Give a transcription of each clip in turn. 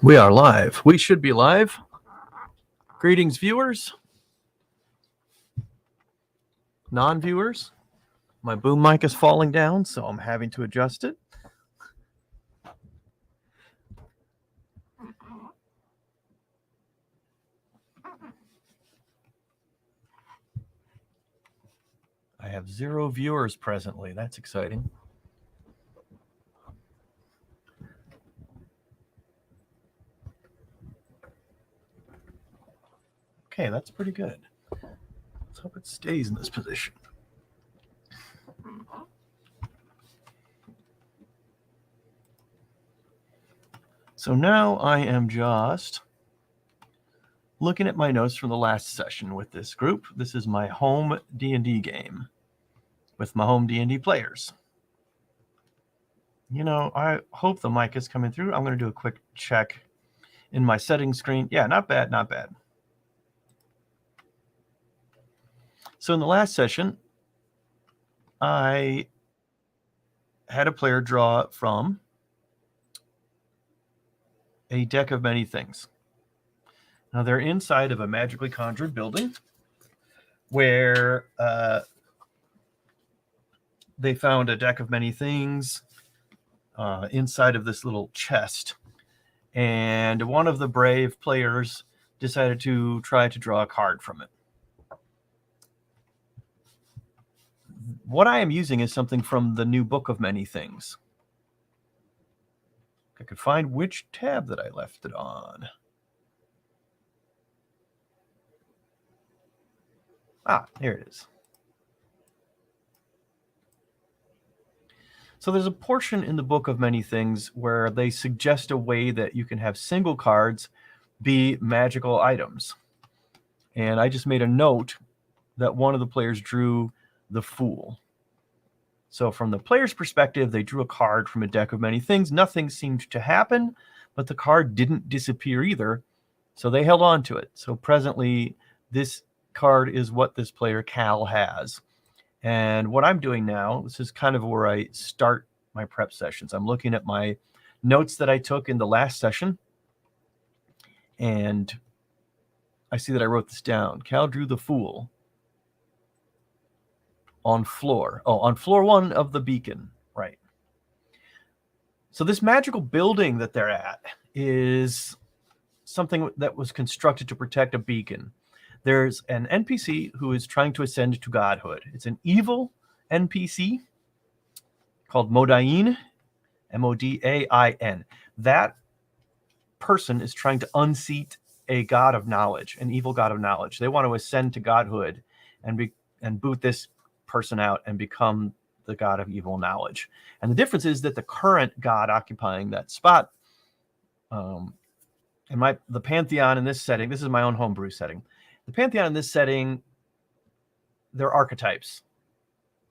We are live. We should be live. Greetings, viewers, non-viewers. My boom mic is falling down, so I'm having to adjust it. I have 0 viewers presently. That's exciting. Okay, that's pretty good. Let's hope it stays in this position. So now I am just looking at my notes from the last session with this group. This is my home D&D game with my home D&D players. You know, I hope the mic is coming through. I'm going to do a quick check in my settings screen. Yeah, not bad, not bad. So in the last session, I had a player draw from a deck of many things. Now they're inside of a magically conjured building where they found a deck of many things inside of this little chest. And one of the brave players decided to try to draw a card from it. What I am using is something from the new Book of Many Things. I could find which tab that I left it on. Ah, here it is. So there's a portion in the Book of Many Things where they suggest a way that you can have single cards be magical items. And I just made a note that one of the players drew the Fool. So from the player's perspective, they drew a card from a deck of many things. Nothing seemed to happen, but the card didn't disappear either. So they held on to it. So presently, this card is what this player, Cal, has. And what I'm doing now, this is kind of where I start my prep sessions. I'm looking at my notes that I took in the last session. And I see that I wrote this down. Cal drew the Fool. On floor 1 of the beacon, right? So this magical building that they're at is something that was constructed to protect a beacon. There's an NPC who is trying to ascend to godhood. It's an evil NPC called Modain, Modain. That person is trying to unseat a god of knowledge, an evil god of knowledge. They want to ascend to godhood and boot this person out and become the god of evil knowledge. And the difference is that the current god occupying that spot, and the Pantheon in this setting, this is my own homebrew setting. The Pantheon in this setting, they're archetypes.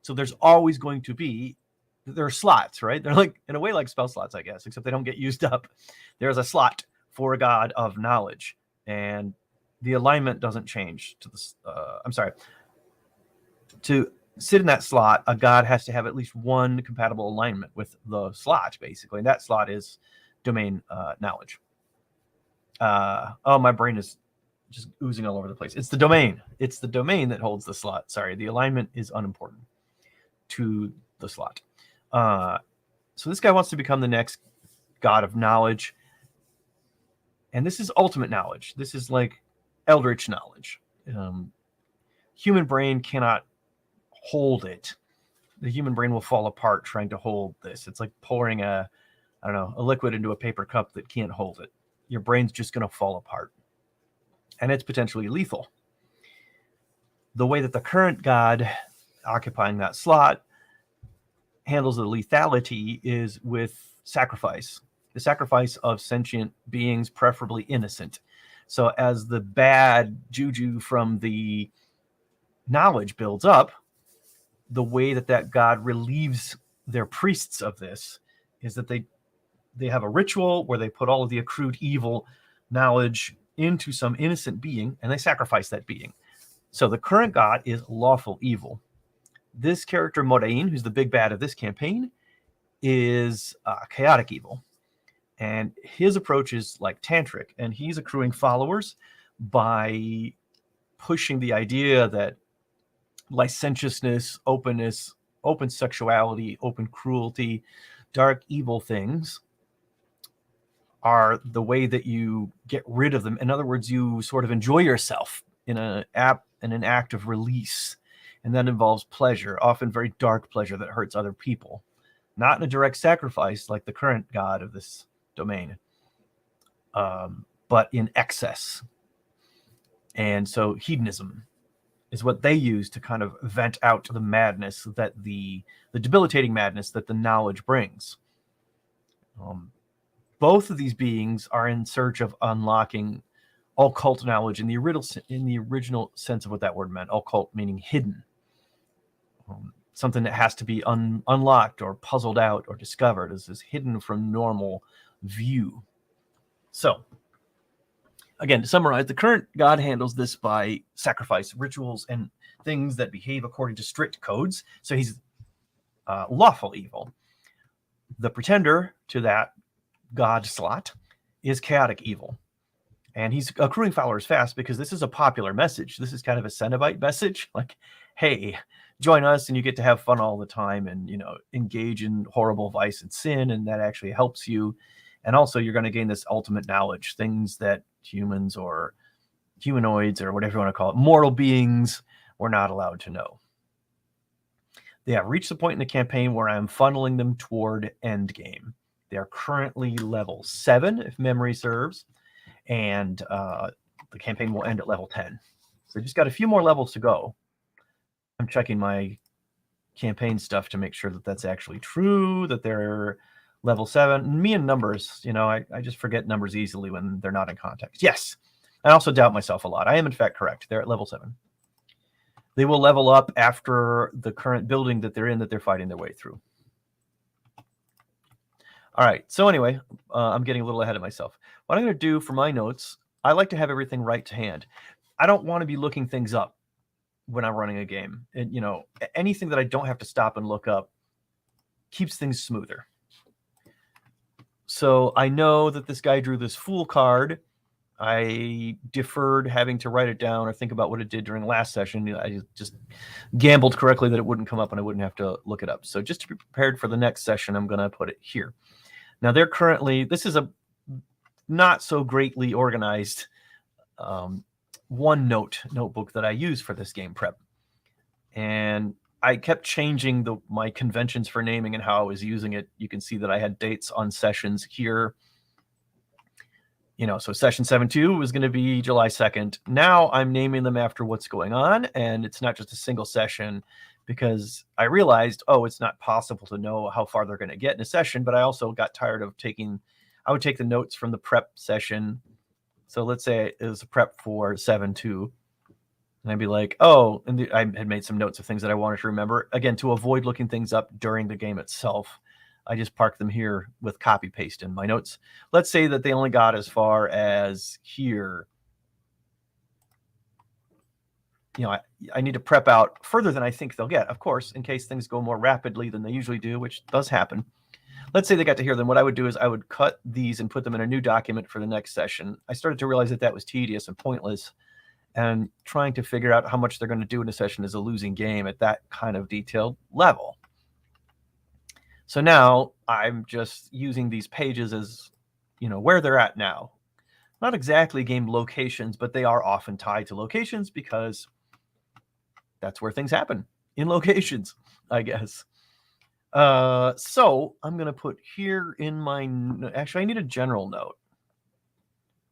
So there's always going to be, there are slots, right? They're like, in a way, like spell slots, I guess, except they don't get used up. There's a slot for a god of knowledge, and the alignment doesn't change to this. To sit in that slot, a god has to have at least one compatible alignment with the slot, basically. And that slot is domain knowledge. My brain is just oozing all over the place. It's the domain. It's the domain that holds the slot. Sorry, the alignment is unimportant to the slot. So this guy wants to become the next god of knowledge. And this is ultimate knowledge. This is like eldritch knowledge. Human brain cannot hold it. The human brain will fall apart trying to hold this. It's like pouring a liquid into a paper cup that can't hold it. Your brain's just going to fall apart. And it's potentially lethal. The way that the current god occupying that slot handles the lethality is with sacrifice. The sacrifice of sentient beings, preferably innocent. So as the bad juju from the knowledge builds up, the way that god relieves their priests of this is that they have a ritual where they put all of the accrued evil knowledge into some innocent being, and they sacrifice that being. So the current god is lawful evil. This character, Modain, who's the big bad of this campaign, is chaotic evil. And his approach is like tantric, and he's accruing followers by pushing the idea that licentiousness, openness, open sexuality, open cruelty, dark evil things are the way that you get rid of them. In other words, you sort of enjoy yourself in an act of release, and that involves pleasure, often very dark pleasure that hurts other people, not in a direct sacrifice like the current god of this domain, but in excess. And so hedonism is what they use to kind of vent out the madness that the debilitating madness that the knowledge brings. Both of these beings are in search of unlocking occult knowledge in the original sense of what that word meant. Occult meaning hidden, something that has to be unlocked or puzzled out or discovered, is hidden from normal view. So, again, to summarize, the current god handles this by sacrifice, rituals, and things that behave according to strict codes. So he's lawful evil. The pretender to that god slot is chaotic evil. And he's accruing followers fast because this is a popular message. This is kind of a Cenobite message. Like, hey, join us and you get to have fun all the time and, engage in horrible vice and sin. And that actually helps you. And also you're going to gain this ultimate knowledge, things that humans or humanoids or whatever you want to call it, mortal beings, were not allowed to know. They have reached the point in the campaign where I'm funneling them toward endgame. They are currently level 7, if memory serves. And the campaign will end at level 10. So just got a few more levels to go. I'm checking my campaign stuff to make sure that that's actually true, that they're level 7. Me and numbers, I just forget numbers easily when they're not in context. Yes, I also doubt myself a lot. I am, in fact, correct. They're at level 7. They will level up after the current building that they're in, that they're fighting their way through. All right, so anyway, I'm getting a little ahead of myself. What I'm going to do for my notes, I like to have everything right to hand. I don't want to be looking things up when I'm running a game. And, anything that I don't have to stop and look up keeps things smoother. So I know that this guy drew this Fool card. I deferred having to write it down or think about what it did during last session. I just gambled correctly that it wouldn't come up and I wouldn't have to look it up. So just to be prepared for the next session, I'm going to put it here. Now they're currently, this is a not so greatly organized OneNote notebook that I use for this game prep. And I kept changing my conventions for naming and how I was using it. You can see that I had dates on sessions here. So session 7.2 was going to be July 2nd. Now I'm naming them after what's going on. And it's not just a single session, because I realized, it's not possible to know how far they're going to get in a session. But I also got tired of I would take the notes from the prep session. So let's say it was a prep for 7.2. And I'd be like, and I had made some notes of things that I wanted to remember. Again, to avoid looking things up during the game itself, I just parked them here with copy paste in my notes. Let's say that they only got as far as here. I need to prep out further than I think they'll get, of course, in case things go more rapidly than they usually do, which does happen. Let's say they got to here, then what I would do is I would cut these and put them in a new document for the next session. I started to realize that was tedious and pointless, and trying to figure out how much they're going to do in a session is a losing game at that kind of detailed level. So now I'm just using these pages as, where they're at now. Not exactly game locations, but they are often tied to locations because that's where things happen, in locations, I guess. So I'm going to put here in my, actually I need a general note.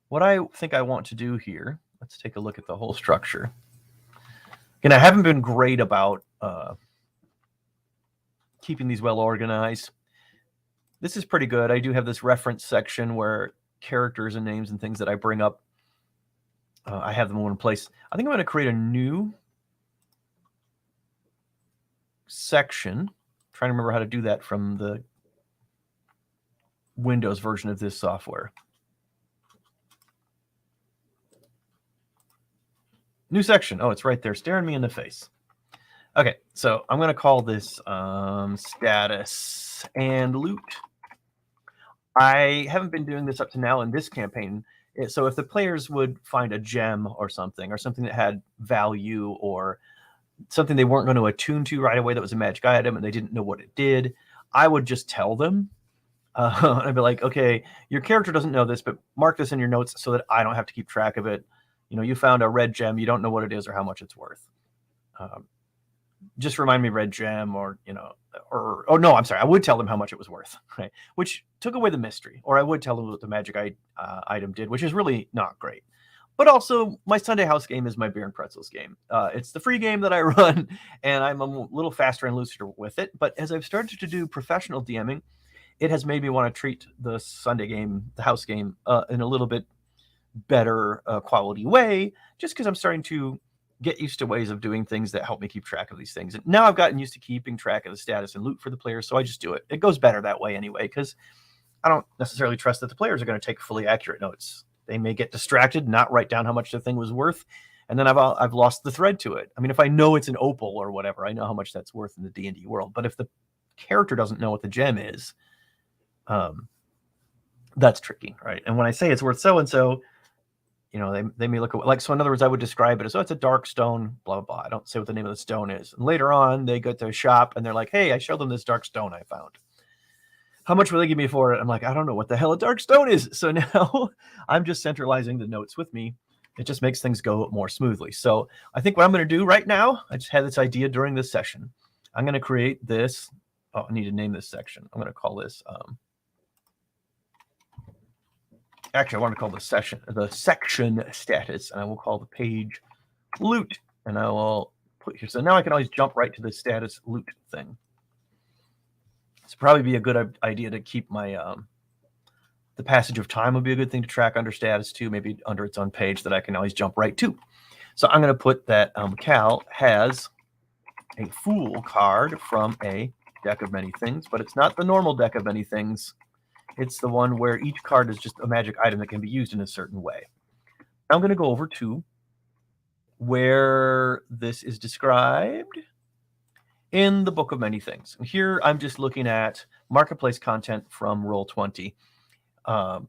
What I think I want to do here, let's take a look at the whole structure. And I haven't been great about keeping these well organized. This is pretty good. I do have this reference section where characters and names and things that I bring up, I have them in one place. I think I'm going to create a new section. I'm trying to remember how to do that from the Windows version of this software. New section. Oh, it's right there staring me in the face. Okay, so I'm going to call this status and loot. I haven't been doing this up to now in this campaign. So if the players would find a gem or something that had value or something they weren't going to attune to right away that was a magic item and they didn't know what it did, I would just tell them. I'd be like, okay, your character doesn't know this, but mark this in your notes so that I don't have to keep track of it. You found a red gem, you don't know what it is or how much it's worth. Just remind me red gem, or oh no, I'm sorry, I would tell them how much it was worth, right? Which took away the mystery. Or I would tell them what the magic item did, which is really not great. But also, my Sunday house game is my beer and pretzels game. It's the free game that I run, and I'm a little faster and looser with it. But as I've started to do professional DMing, it has made me want to treat the Sunday game, the house game, in a little bit better quality way, just because I'm starting to get used to ways of doing things that help me keep track of these things. And now I've gotten used to keeping track of the status and loot for the players, so I just do it. It goes better that way anyway, because I don't necessarily trust that the players are going to take fully accurate notes. They may get distracted, not write down how much the thing was worth, and then I've lost the thread to it. I mean, if I know it's an opal or whatever, I know how much that's worth in the D&D world. But if the character doesn't know what the gem is, that's tricky, right? And when I say it's worth so and so, they may look at, so in other words, I would describe it as, it's a dark stone, blah, blah, blah. I don't say what the name of the stone is. And later on, they go to a shop and they're like, hey, I showed them this dark stone I found. How much will they give me for it? I'm like, I don't know what the hell a dark stone is. So now I'm just centralizing the notes with me. It just makes things go more smoothly. So I think what I'm going to do right now, I just had this idea during this session. I'm going to create this. Oh, I need to name this section. I'm going to call this, actually, I want to call the section status, and I will call the page loot, and I will put here. So now I can always jump right to the status loot thing. It's probably be a good idea to keep my the passage of time would be a good thing to track under status too, maybe under its own page that I can always jump right to. So I'm going to put that Cal has a Fool card from a deck of many things, but it's not the normal deck of many things. It's the one where each card is just a magic item that can be used in a certain way. I'm going to go over to where this is described in the Book of Many Things. And here I'm just looking at marketplace content from Roll20. And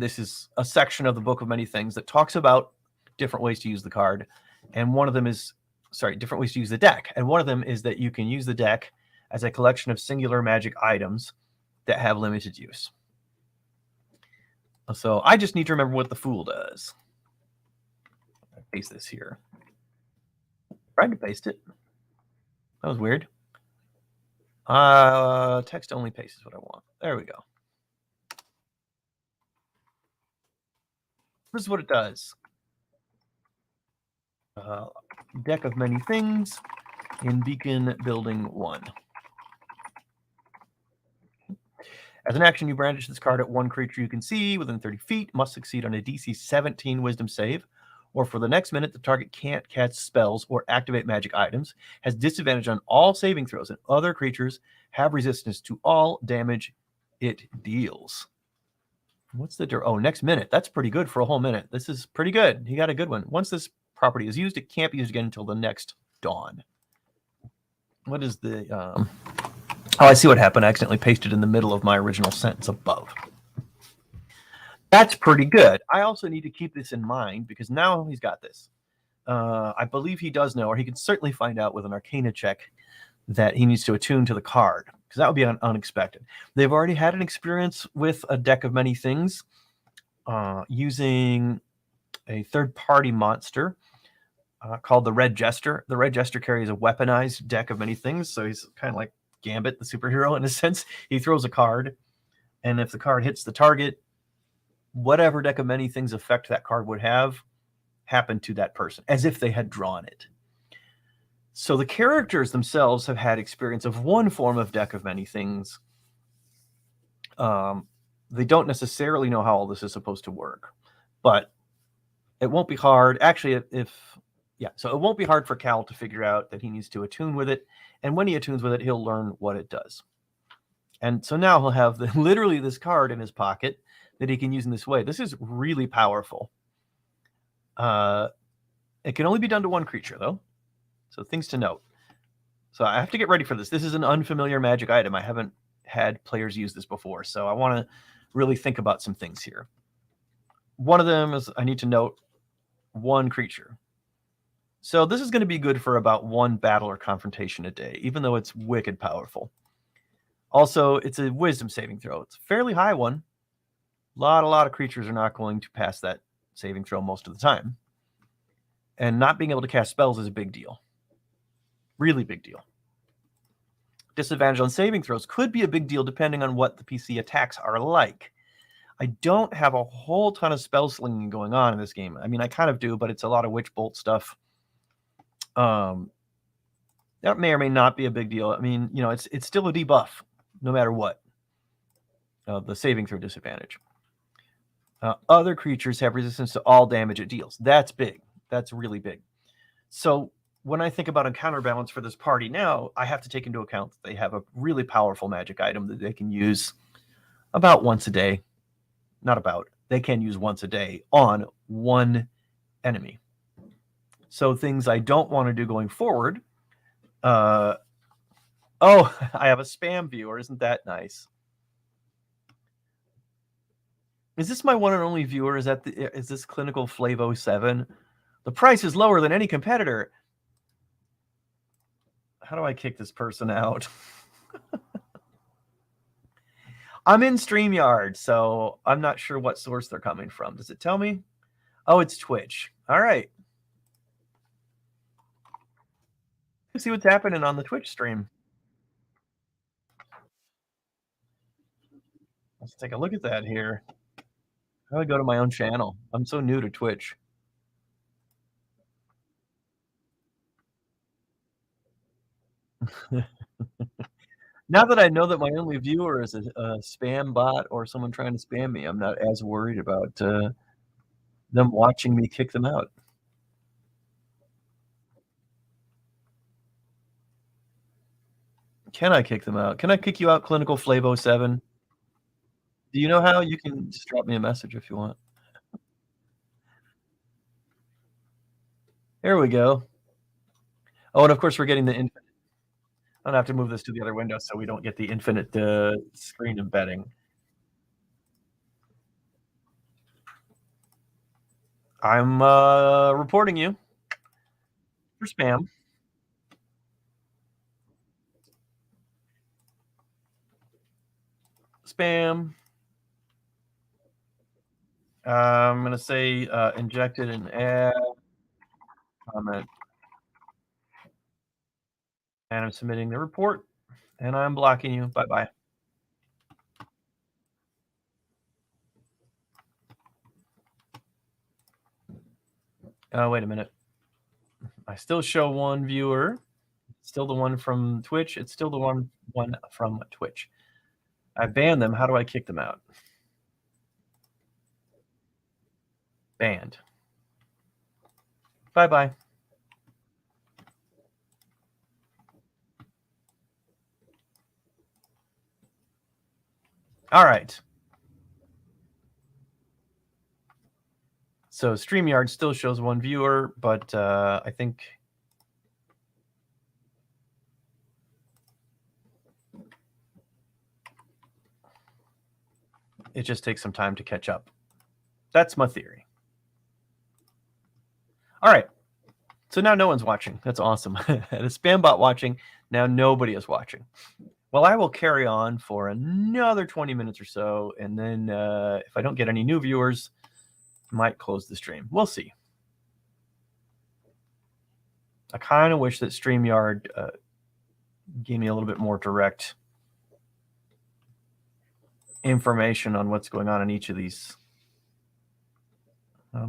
this is a section of the Book of Many Things that talks about different ways to use the card. And one of them is, different ways to use the deck. And one of them is that you can use the deck as a collection of singular magic items that have limited use. So I just need to remember what the Fool does. I'll paste this here. Tried to paste it. That was weird. Text only paste is what I want. There we go. This is what it does. Deck of Many Things in Beacon Building 1. As an action, you brandish this card at one creature you can see within 30 feet, must succeed on a DC 17 Wisdom save, or for the next minute, the target can't cast spells or activate magic items, has disadvantage on all saving throws, and other creatures have resistance to all damage it deals. What's the next minute? That's pretty good for a whole minute. This is pretty good. He got a good one. Once this property is used, it can't be used again until the next dawn. What is the... Oh, I see what happened. I accidentally pasted in the middle of my original sentence above. That's pretty good. I also need to keep this in mind because now he's got this. I believe he does know, or he can certainly find out with an Arcana check that he needs to attune to the card, because that would be unexpected. They've already had an experience with a deck of many things using a third-party monster called the Red Jester. The Red Jester carries a weaponized deck of many things, so he's kind of like Gambit, the superhero, in a sense. He throws a card, and if the card hits the target, whatever deck of many things effect that card would have happened to that person, as if they had drawn it. So the characters themselves have had experience of one form of deck of many things. They don't necessarily know how all this is supposed to work, but it won't be hard. Actually, so it won't be hard for Cal to figure out that he needs to attune with it. And when he attunes with it, he'll learn what it does. And so now he'll have literally this card in his pocket that he can use in this way. This is really powerful. It can only be done to one creature, though. So things to note. So I have to get ready for this. This is an unfamiliar magic item. I haven't had players use this before, so I want to really think about some things here. One of them is I need to note one creature. So this is going to be good for about one battle or confrontation a day, even though it's wicked powerful. Also, it's a wisdom saving throw. It's a fairly high one. A lot of creatures are not going to pass that saving throw most of the time. And not being able to cast spells is a big deal. Really big deal. Disadvantage on saving throws could be a big deal depending on what the PC attacks are like. I don't have a whole ton of spell slinging going on in this game. I mean, I kind of do, but it's a lot of Witch Bolt stuff. That may or may not be a big deal. I mean, you know, it's still a debuff, no matter what. The saving throw disadvantage. Other creatures have resistance to all damage it deals. That's big. That's really big. So when I think about a counterbalance for this party now, I have to take into account that they have a really powerful magic item that they can use about once a day. Not about. They can use once a day on one enemy. So things I don't want to do going forward. Oh, I have a spam viewer. Isn't that nice? Is this my one and only viewer? Is this Clinical Flavo 7? The price is lower than any competitor. How do I kick this person out? I'm in StreamYard, so I'm not sure what source they're coming from. Does it tell me? Oh, it's Twitch. All right. Let's see what's happening on the Twitch stream. Let's take a look at that here. How do I go to my own channel? I'm so new to Twitch. Now that I know that my only viewer is a spam bot or someone trying to spam me, I'm not as worried about them watching me kick them out. Can I kick them out? Can I kick you out, Clinical Flavo 7? Do you know how? You can just drop me a message if you want. There we go. Oh, and of course we're getting the infinite. I'm gonna have to move this to the other window so we don't get the infinite screen embedding. I'm reporting you for spam. Spam. I'm gonna say injected and add comment. And I'm submitting the report, and I'm blocking you. Bye-bye. Wait a minute. I still show one viewer. Still the one from Twitch. It's still the one from Twitch. I banned them. How do I kick them out? Banned. Bye-bye. All right. So StreamYard still shows one viewer, but I think it just takes some time to catch up. That's my theory. All right. So now no one's watching. That's awesome. The spam bot watching. Now nobody is watching. Well, I will carry on for another 20 minutes or so, and then if I don't get any new viewers, I might close the stream. We'll see. I kind of wish that StreamYard gave me a little bit more direct information on what's going on in each of these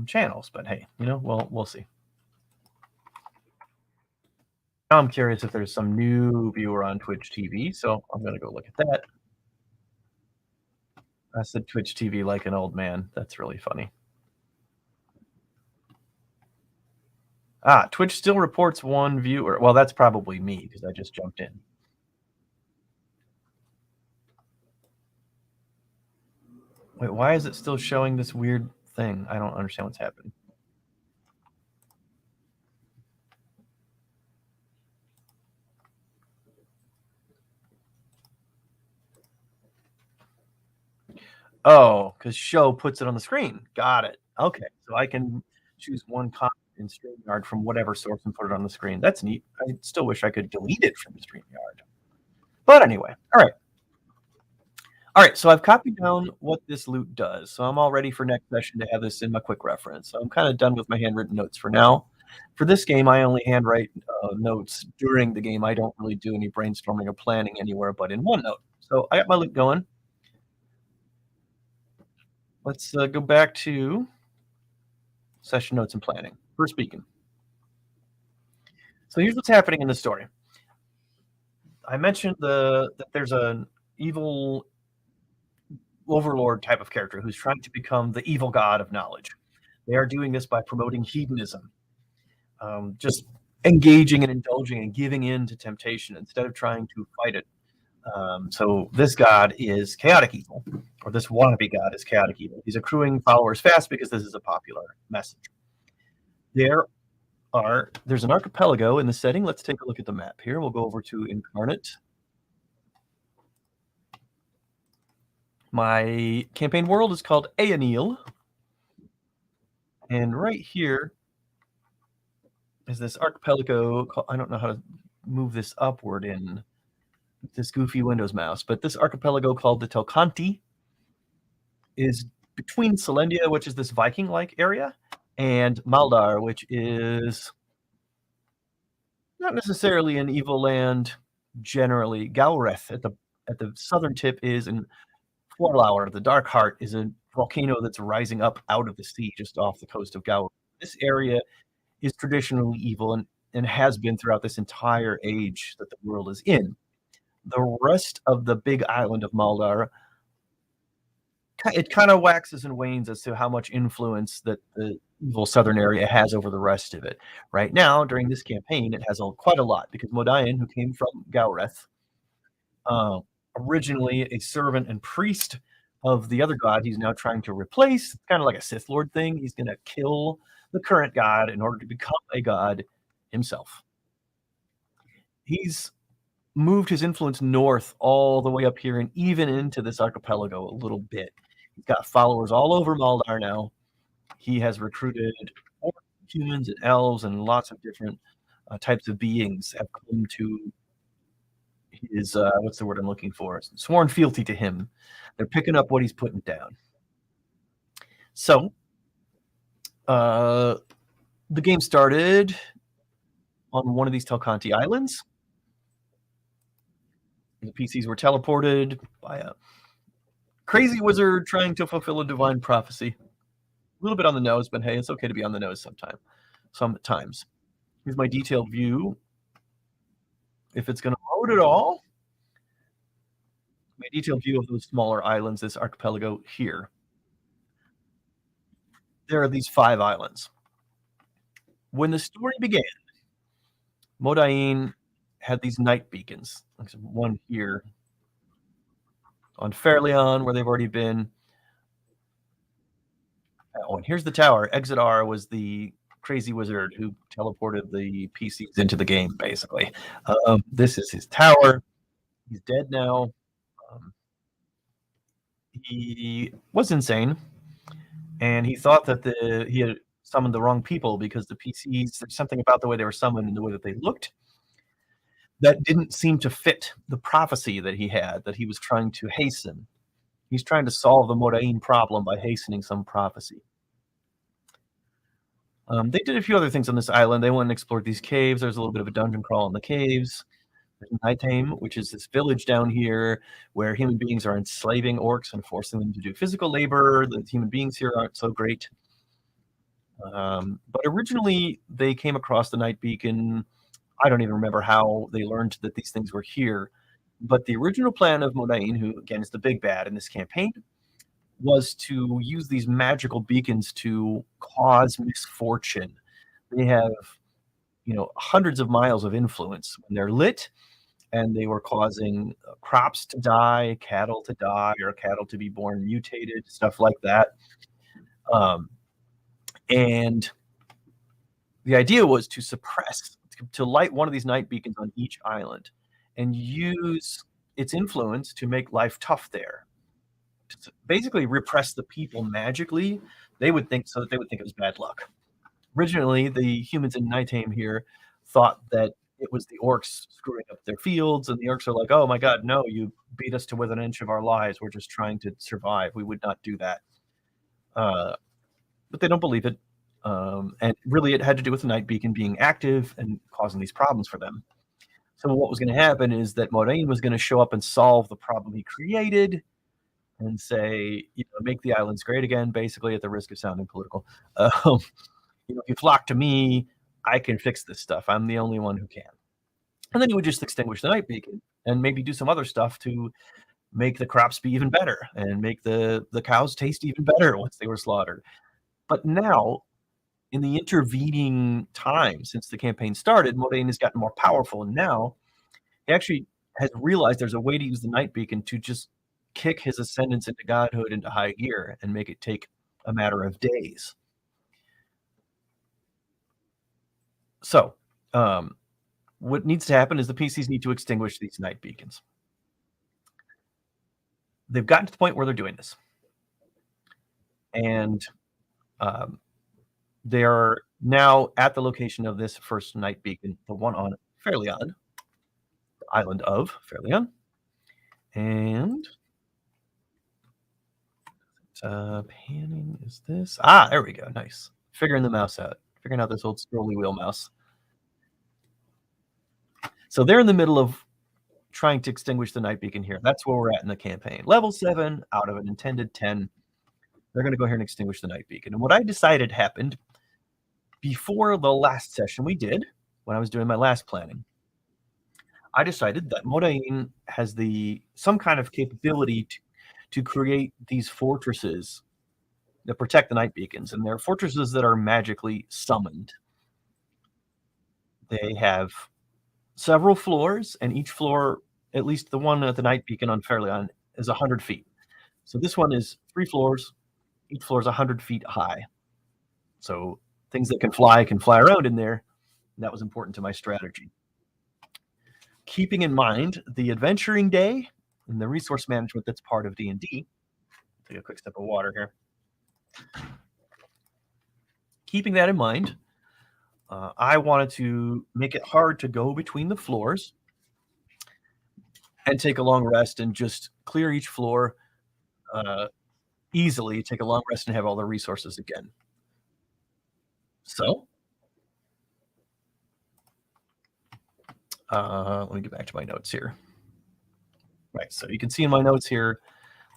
channels, but hey, you know, well, we'll see. Now I'm curious if there's some new viewer on Twitch TV, so I'm going to go look at that. I said Twitch TV like an old man. That's really funny. Twitch still reports one viewer. Well, that's probably me because I just jumped in. Wait, why is it still showing this weird thing? I don't understand what's happening. Oh, because show puts it on the screen. Got it. Okay, so I can choose one comment in StreamYard from whatever source and put it on the screen. That's neat. I still wish I could delete it from StreamYard. But anyway, all right. All right, so I've copied down what this loot does. So I'm all ready for next session to have this in my quick reference. So I'm kind of done with my handwritten notes for now. For this game, I only handwrite notes during the game. I don't really do any brainstorming or planning anywhere but in OneNote. So I got my loot going. Let's go back to session notes and planning. First beacon. So here's what's happening in the story. I mentioned that there's an evil overlord type of character who's trying to become the evil god of knowledge. They are doing this by promoting hedonism, just engaging and indulging and giving in to temptation instead of trying to fight it. So this god is chaotic evil, or this wannabe god is chaotic evil. He's accruing followers fast because this is a popular message. There's an archipelago in the setting. Let's take a look at the map here. We'll go over to Incarnate. My campaign world is called Aenil. And right here is this archipelago. I don't know how to move this upward in this goofy Windows mouse, but this archipelago called the Telconti is between Selendia, which is this Viking-like area, and Maldar, which is not necessarily an evil land generally. Gaureth at the southern tip is in Forlauer. The Dark Heart is a volcano that's rising up out of the sea just off the coast of Gaureth. This area is traditionally evil and has been throughout this entire age that the world is in. The rest of the big island of Maldar, it kind of waxes and wanes as to how much influence that the evil southern area has over the rest of it. Right now, during this campaign, it has quite a lot because Modain, who came from Gaureth, originally a servant and priest of the other god he's now trying to replace, kind of like a Sith Lord thing. He's going to kill the current god in order to become a god himself. He's moved his influence north all the way up here and even into this archipelago a little bit. He's got followers all over Maldar now. He has recruited humans and elves and lots of different types of beings have come to his, what's the word I'm looking for? Sworn fealty to him. They're picking up what he's putting down. So, the game started on one of these Telconti islands. The PCs were teleported by a crazy wizard trying to fulfill a divine prophecy. A little bit on the nose, but hey, it's okay to be on the nose sometimes. Here's my detailed view. If it's going to load at all, my detailed view of those smaller islands, this archipelago here. There are these 5 islands. When the story began, Modain had these night beacons. There's one here on Fairleon, where they've already been. Oh, and here's the tower. Exitar was the crazy wizard who teleported the PCs into the game, basically. This is his tower. He's dead now. He was insane, and he thought that he had summoned the wrong people because the PCs, there's something about the way they were summoned and the way that they looked that didn't seem to fit the prophecy that he had, that he was trying to hasten. He's trying to solve the Modain problem by hastening some prophecy. They did a few other things on this island. They went and explored these caves. There's a little bit of a dungeon crawl in the caves. There's Nightame, which is this village down here where human beings are enslaving orcs and forcing them to do physical labor. The human beings here aren't so great. But originally, they came across the Night Beacon. I don't even remember how they learned that these things were here. But the original plan of Modain, who, again, is the big bad in this campaign, was to use these magical beacons to cause misfortune. They have, hundreds of miles of influence when they're lit, and they were causing crops to die, cattle to die, or cattle to be born mutated, stuff like that. And the idea was to light one of these night beacons on each island and use its influence to make life tough there. to basically repress the people magically. They would think so that they would think it was bad luck. Originally, the humans in Nighthame here thought that it was the orcs screwing up their fields, and the orcs are like, "Oh my god, no! You beat us to within an inch of our lives. We're just trying to survive. We would not do that." Uh, but they don't believe it, and really, it had to do with the Night Beacon being active and causing these problems for them. So what was going to happen is that Moraine was going to show up and solve the problem he created, and say, make the islands great again, basically, at the risk of sounding political. If you flock to me, I can fix this stuff. I'm the only one who can. And then he would just extinguish the Night Beacon and maybe do some other stuff to make the crops be even better and make the cows taste even better once they were slaughtered. But now, in the intervening time since the campaign started, Moraine has gotten more powerful, and now he actually has realized there's a way to use the Night Beacon to just kick his ascendance into godhood into high gear and make it take a matter of days. So, what needs to happen is the PCs need to extinguish these Night Beacons. They've gotten to the point where they're doing this. And they are now at the location of this first Night Beacon, the one on Fairlion, the island of Fairlion. And panning is this. There we go. Nice. Figuring the mouse out. Figuring out this old scrolly wheel mouse. So they're in the middle of trying to extinguish the Night Beacon here. That's where we're at in the campaign. Level 7 out of an intended 10. They're going to go here and extinguish the Night Beacon. And what I decided happened before the last session we did, when I was doing my last planning, I decided that Moraine has some kind of capability to create these fortresses that protect the Night Beacons. And they're fortresses that are magically summoned. They have several floors, and each floor, at least the one at the Night Beacon on Fairlion, is 100 feet. So this one is 3 floors. Each floor is 100 feet high. So things that can fly around in there. And that was important to my strategy. Keeping in mind the adventuring day and the resource management that's part of D&D. Take a quick sip of water here. Keeping that in mind, I wanted to make it hard to go between the floors and take a long rest and just clear each floor easily, take a long rest and have all the resources again. So, let me get back to my notes here. Right, so you can see in my notes here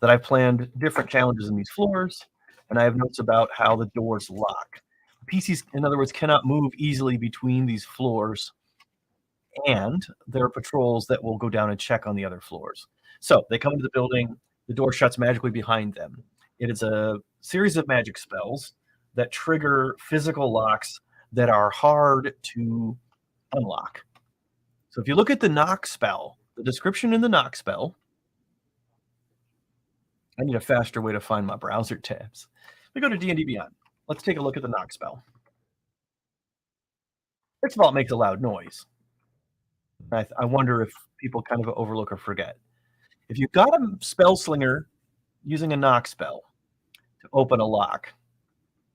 that I've planned different challenges in these floors, and I have notes about how the doors lock. PCs, in other words, cannot move easily between these floors, and there are patrols that will go down and check on the other floors. So they come into the building, the door shuts magically behind them. It is a series of magic spells that trigger physical locks that are hard to unlock. So if you look at the knock spell, the description in the knock spell, I need a faster way to find my browser tabs. We go to D&D Beyond. Let's take a look at the knock spell. First of all, it makes a loud noise. I wonder if people kind of overlook or forget. If you've got a spell slinger using a knock spell to open a lock,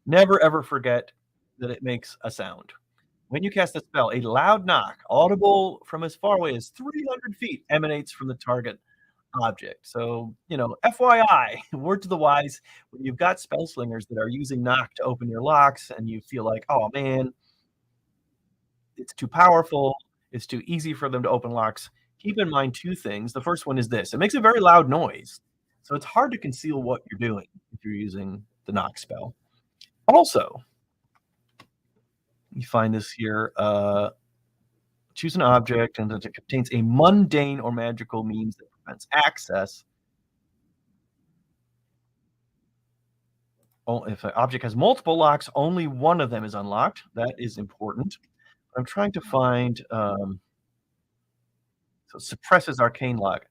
never ever forget that it makes a sound. When you cast a spell, a loud knock, audible from as far away as 300 feet, emanates from the target object. So, FYI, word to the wise, when you've got spell slingers that are using knock to open your locks and you feel like, oh man, it's too powerful, it's too easy for them to open locks, keep in mind 2 things. The first one is this. It makes a very loud noise. So it's hard to conceal what you're doing if you're using the knock spell. Also, you find this here, choose an object and it contains a mundane or magical means that prevents access. If an object has multiple locks, only one of them is unlocked. That is important. I'm trying to find, so suppresses arcane lock.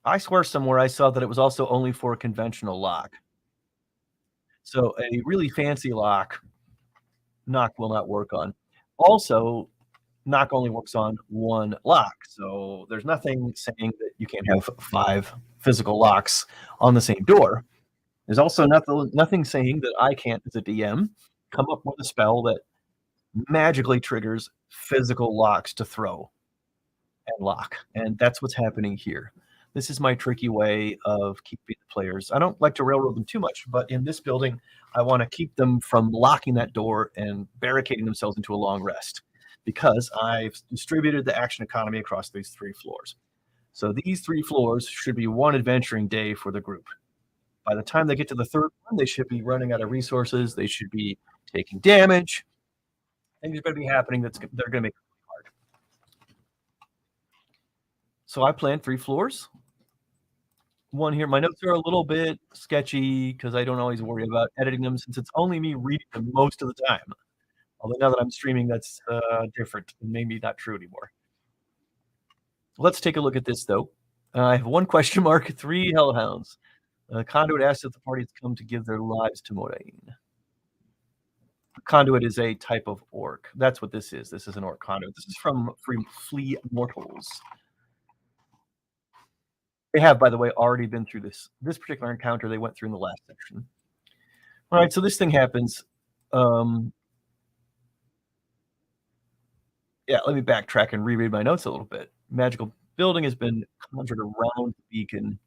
I swear somewhere I saw that it was also only for a conventional lock. So a really fancy lock, knock will not work on. Also, knock only works on one lock. So there's nothing saying that you can't have 5 physical locks on the same door. There's also nothing saying that I can't, as a DM, come up with a spell that magically triggers physical locks to throw and lock, and that's what's happening here. This is my tricky way of keeping the players. I don't like to railroad them too much, but in this building, I want to keep them from locking that door and barricading themselves into a long rest because I've distributed the action economy across these 3 floors. So these 3 floors should be one adventuring day for the group. By the time they get to the 3rd one, they should be running out of resources. They should be taking damage. Things are going to be happening they're going to make it hard. So I planned 3 floors. One here. My notes are a little bit sketchy because I don't always worry about editing them since it's only me reading them most of the time. Although now that I'm streaming, that's different and maybe not true anymore. Let's take a look at this, though. I have 1 question mark, 3 hellhounds. Conduit asks if the party has come to give their lives to Moraine. Conduit is a type of orc. That's what this is. This is an orc conduit. This is from Flea Mortals. They have, by the way, already been through this particular encounter they went through in the last section. All right, so this thing happens. Yeah, let me backtrack and reread my notes a little bit. Magical building has been conjured around the beacon.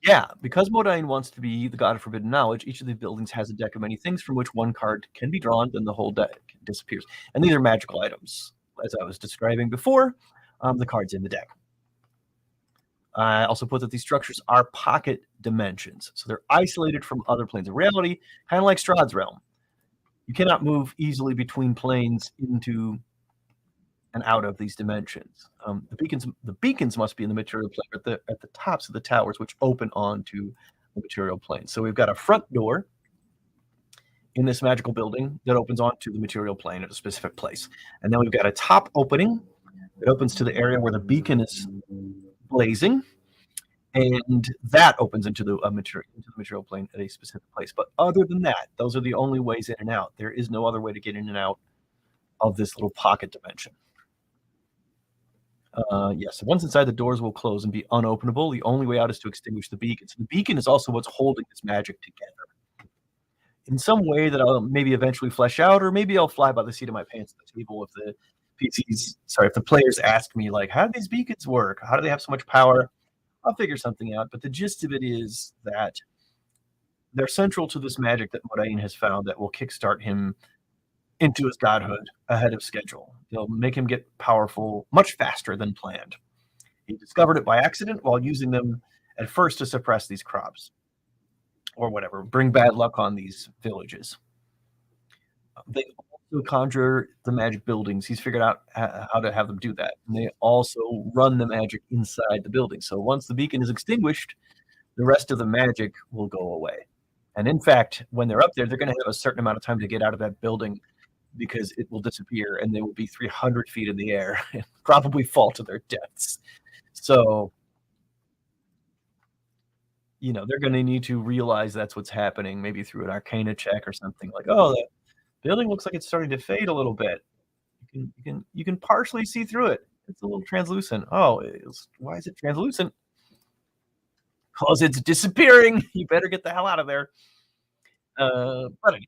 Yeah, because Modain wants to be the god of forbidden knowledge, each of the buildings has a deck of many things from which one card can be drawn, then the whole deck disappears. And these are magical items. As I was describing before, the cards in the deck. I also put that these structures are pocket dimensions. So they're isolated from other planes of reality, kind of like Strahd's realm. You cannot move easily between planes into and out of these dimensions. The beacons must be in the material plane at the tops of the towers, which open onto the material plane. So we've got a front door in this magical building that opens onto the material plane at a specific place. And then we've got a top opening that opens to the area where the beacon is blazing, and that opens into the material plane at a specific place. But other than that, those are the only ways in and out. There is no other way to get in and out of this little pocket dimension. Yes, once inside, the doors will close and be unopenable. The only way out is to extinguish the beacon. So the beacon is also what's holding this magic together. In some way that I'll maybe eventually flesh out, or maybe I'll fly by the seat of my pants at the table if the players ask me, like, how do these beacons work? How do they have so much power? I'll figure something out. But the gist of it is that they're central to this magic that Modain has found that will kickstart him into his godhood ahead of schedule. They'll make him get powerful much faster than planned. He discovered it by accident while using them at first to suppress these crops or whatever, bring bad luck on these villages. They also conjure the magic buildings. He's figured out how to have them do that. And they also run the magic inside the building. So once the beacon is extinguished, the rest of the magic will go away. And in fact, when they're up there, they're going to have a certain amount of time to get out of that building because it will disappear and they will be 300 feet in the air and probably fall to their deaths. So, they're going to need to realize that's what's happening, maybe through an arcana check or something like, oh, the building looks like it's starting to fade a little bit. You can partially see through it. It's a little translucent. Oh, why is it translucent? Because it's disappearing. You better get the hell out of there. But anyway.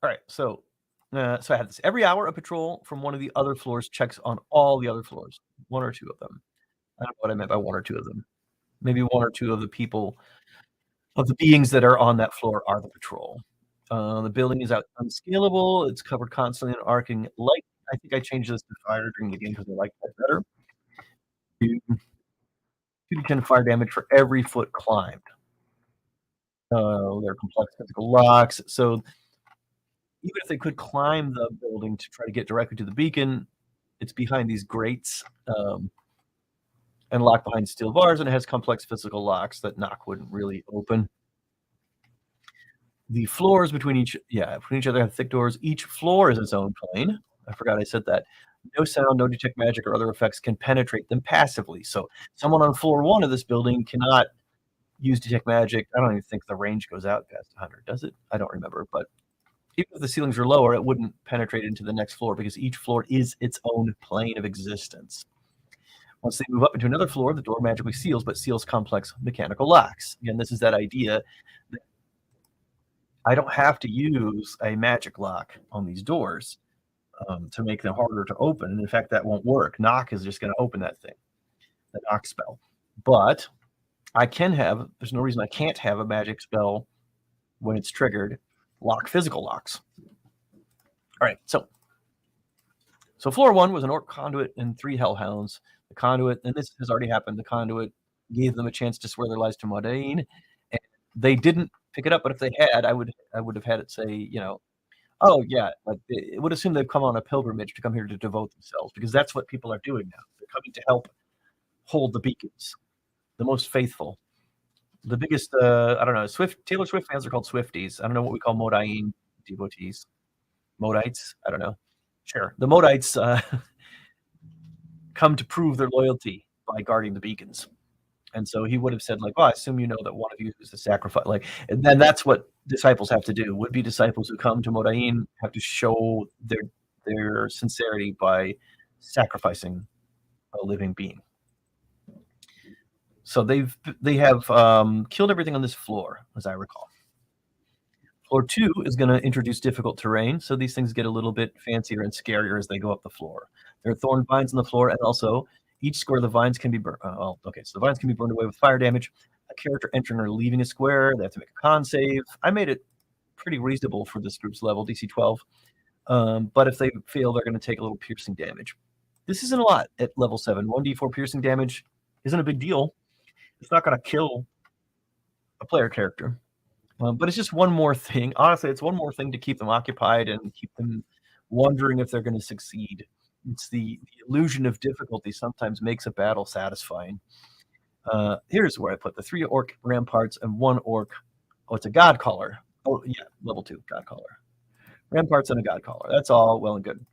All right, so I have this. Every hour, a patrol from one of the other floors checks on all the other floors, 1 or 2 of them. I don't know what I meant by 1 or 2 of them. Maybe 1 or 2 of the people, of the beings that are on that floor are the patrol. The building is unscalable. It's covered constantly in arcing light. I think I changed this to fire during the game because I like that better. 2d10 fire damage for every foot climbed. There are complex physical locks. So even if they could climb the building to try to get directly to the beacon, it's behind these grates and locked behind steel bars, and it has complex physical locks that knock wouldn't really open. The floors between each other have thick doors. Each floor is its own plane. I forgot I said that. No sound, no detect magic, or other effects can penetrate them passively. So someone on floor 1 of this building cannot use detect magic. I don't even think the range goes out past 100, does it? I don't remember, but Even if the ceilings are lower, it wouldn't penetrate into the next floor because each floor is its own plane of existence. Once they move up into another floor, the door magically seals, but seals complex mechanical locks. Again, this is that idea that I don't have to use a magic lock on these doors to make them harder to open. And in fact, that won't work. Knock is just going to open that thing, the knock spell. But I can have, there's no reason I can't have a magic spell when it's triggered, lock physical locks. All right, so floor 1 was an orc conduit and 3 hellhounds. The conduit, and this has already happened, the conduit gave them a chance to swear their lives to Madain, and they didn't pick it up, but if they had, I would have had it say, you know, oh yeah, like it would assume they've come on a pilgrimage to come here to devote themselves, because that's what people are doing now. They're coming to help hold the beacons, the most faithful. The biggest, I don't know, Taylor Swift fans are called Swifties. I don't know what we call Modain devotees. Modites, I don't know. Sure. The Modites come to prove their loyalty by guarding the beacons. And so he would have said, like, well, I assume you know that one of you is the sacrifice. Like, and then that's what disciples have to do. Would-be disciples who come to Modain have to show their sincerity by sacrificing a living being. So they have killed everything on this floor, as I recall. Floor 2 is going to introduce difficult terrain, so these things get a little bit fancier and scarier as they go up the floor. There are thorn vines on the floor, and also each square of the vines can be burned. So the vines can be burned away with fire damage. A character entering or leaving a square, they have to make a con save. I made it pretty reasonable for this group's level, DC 12. But if they fail, they're going to take a little piercing damage. This isn't a lot at level 7. 1d4 piercing damage isn't a big deal. It's not going to kill a player character. But it's just one more thing. Honestly, it's one more thing to keep them occupied and keep them wondering if they're going to succeed. It's the illusion of difficulty sometimes makes a battle satisfying. Here's where I put the 3 orc ramparts and 1 orc. Oh, it's a god caller. Oh, yeah, level 2 god caller. Ramparts and a god caller. That's all well and good.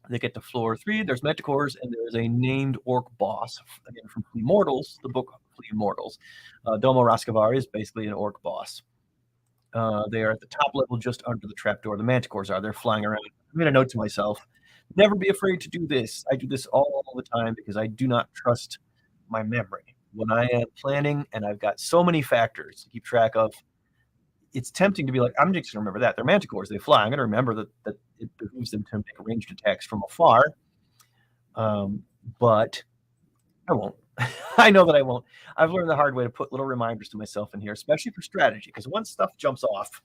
They get to floor 3. There's manticores, and there's a named orc boss, again, from Flea Mortals, the book Flea Mortals. Domo Raskavari is basically an orc boss. They are at the top level just under the trapdoor. The manticores are. They're flying around. I made a note to myself. Never be afraid to do this. I do this all the time because I do not trust my memory. When I am planning and I've got so many factors to keep track of, it's tempting to be like, I'm just going to remember that. They're manticores. They fly. I'm going to remember that it behooves them to make ranged attacks from afar. But I won't. I know that I won't. I've learned the hard way to put little reminders to myself in here, especially for strategy, because once stuff jumps off,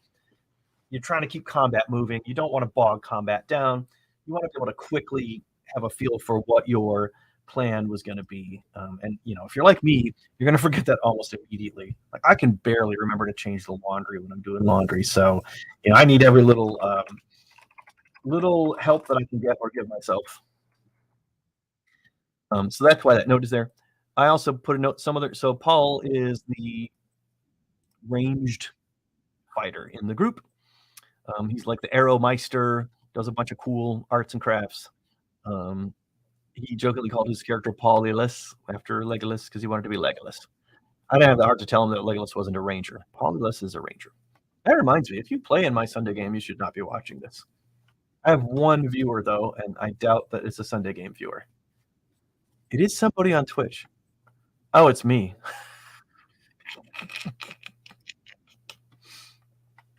you're trying to keep combat moving. You don't want to bog combat down. You want to be able to quickly have a feel for what your plan was going to be. And, you know, if you're like me, you're going to forget that almost immediately. Like, I can barely remember to change the laundry when I'm doing laundry. So, you know, I need every little help that I can get or give myself. So that's why that note is there. I also put a note, so Paul is the ranged fighter in the group. He's like the arrow meister, does a bunch of cool arts and crafts. He jokingly called his character Paulilus after Legolas because he wanted to be Legolas. I didn't have the heart to tell him that Legolas wasn't a ranger. Paulilus is a ranger. That reminds me, if you play in my Sunday game, you should not be watching this. I have one viewer, though, and I doubt that it's a Sunday game viewer. It is somebody on Twitch. Oh, it's me.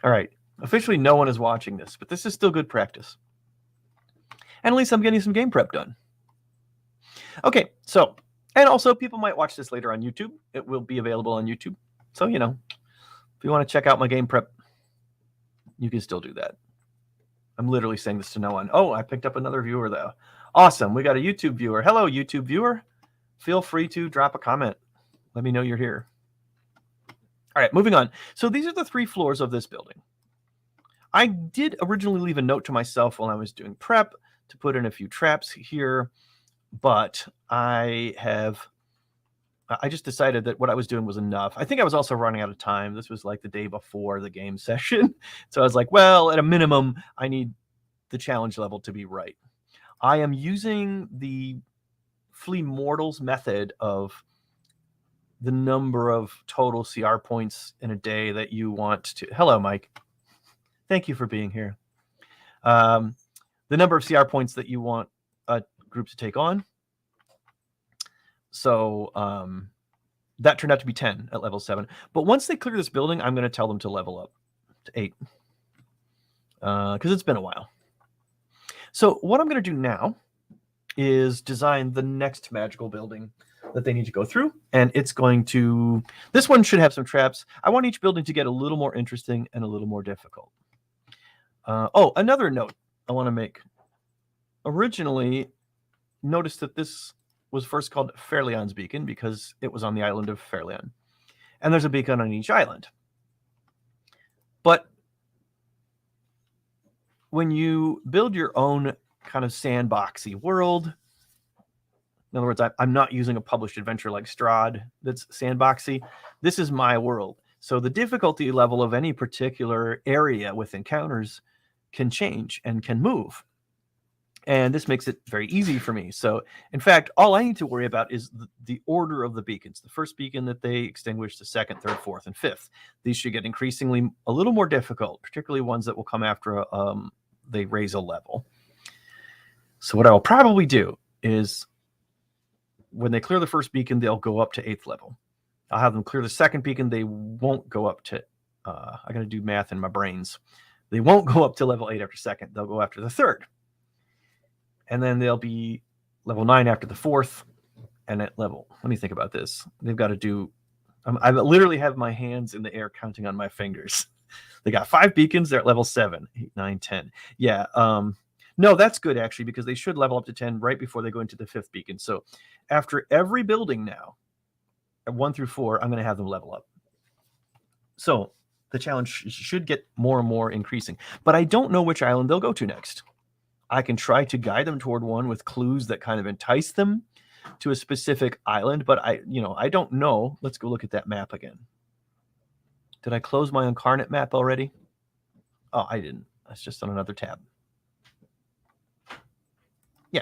All right. Officially, no one is watching this, but this is still good practice. And at least I'm getting some game prep done. Okay, so, and also people might watch this later on YouTube. It will be available on YouTube. So, you know, if you want to check out my game prep, you can still do that. I'm literally saying this to no one. Oh, I picked up another viewer, though. Awesome. We got a YouTube viewer. Hello, YouTube viewer. Feel free to drop a comment. Let me know you're here. All right, moving on. So these are the 3 floors of this building. I did originally leave a note to myself while I was doing prep to put in a few traps here, but I just decided that what I was doing was enough. I think I was also running out of time. This was like the day before the game session. So I was like, well, at a minimum, I need the challenge level to be right. I am using the Flea Mortals method of the number of total CR points in a day that you want to. Hello, Mike. Thank you for being here. the number of CR points that you want a group to take on. So that turned out to be 10 at level 7. But once they clear this building, I'm going to tell them to level up to 8. Because it's been a while. So what I'm going to do now is design the next magical building that they need to go through. And it's going to... This one should have some traps. I want each building to get a little more interesting and a little more difficult. Another note I want to make. Originally, notice that this was first called Fairleon's Beacon because it was on the island of Fairleon. And there's a beacon on each island. But when you build your own kind of sandboxy world, in other words, I'm not using a published adventure like Strahd that's sandboxy. This is my world. So the difficulty level of any particular area with encounters can change and can move. And this makes it very easy for me. So, in fact, all I need to worry about is the order of the beacons. The first beacon that they extinguish, the second, third, fourth, and fifth. These should get increasingly a little more difficult, particularly ones that will come after they raise a level. So what I will probably do is when they clear the first beacon, they'll go up to 8th level. I'll have them clear the second beacon. They won't go up to, I got to do math in my brains. They won't go up to level 8 after second. They'll go after the third. And then they'll be level 9 after the fourth. And at level, let me think about this. They've got to do, I literally have my hands in the air counting on my fingers. They got 5 beacons. They're at level 7, 8, 9, 10. Yeah. No, that's good actually, because they should level up to 10 right before they go into the 5th beacon. So after every building now, 1 through 4, I'm going to have them level up. So the challenge should get more and more increasing. But I don't know which island they'll go to next. I can try to guide them toward one with clues that kind of entice them to a specific island, but I don't know. Let's go look at that map again. Did I close my Incarnate map already? Oh, I didn't. That's just on another tab. Yeah.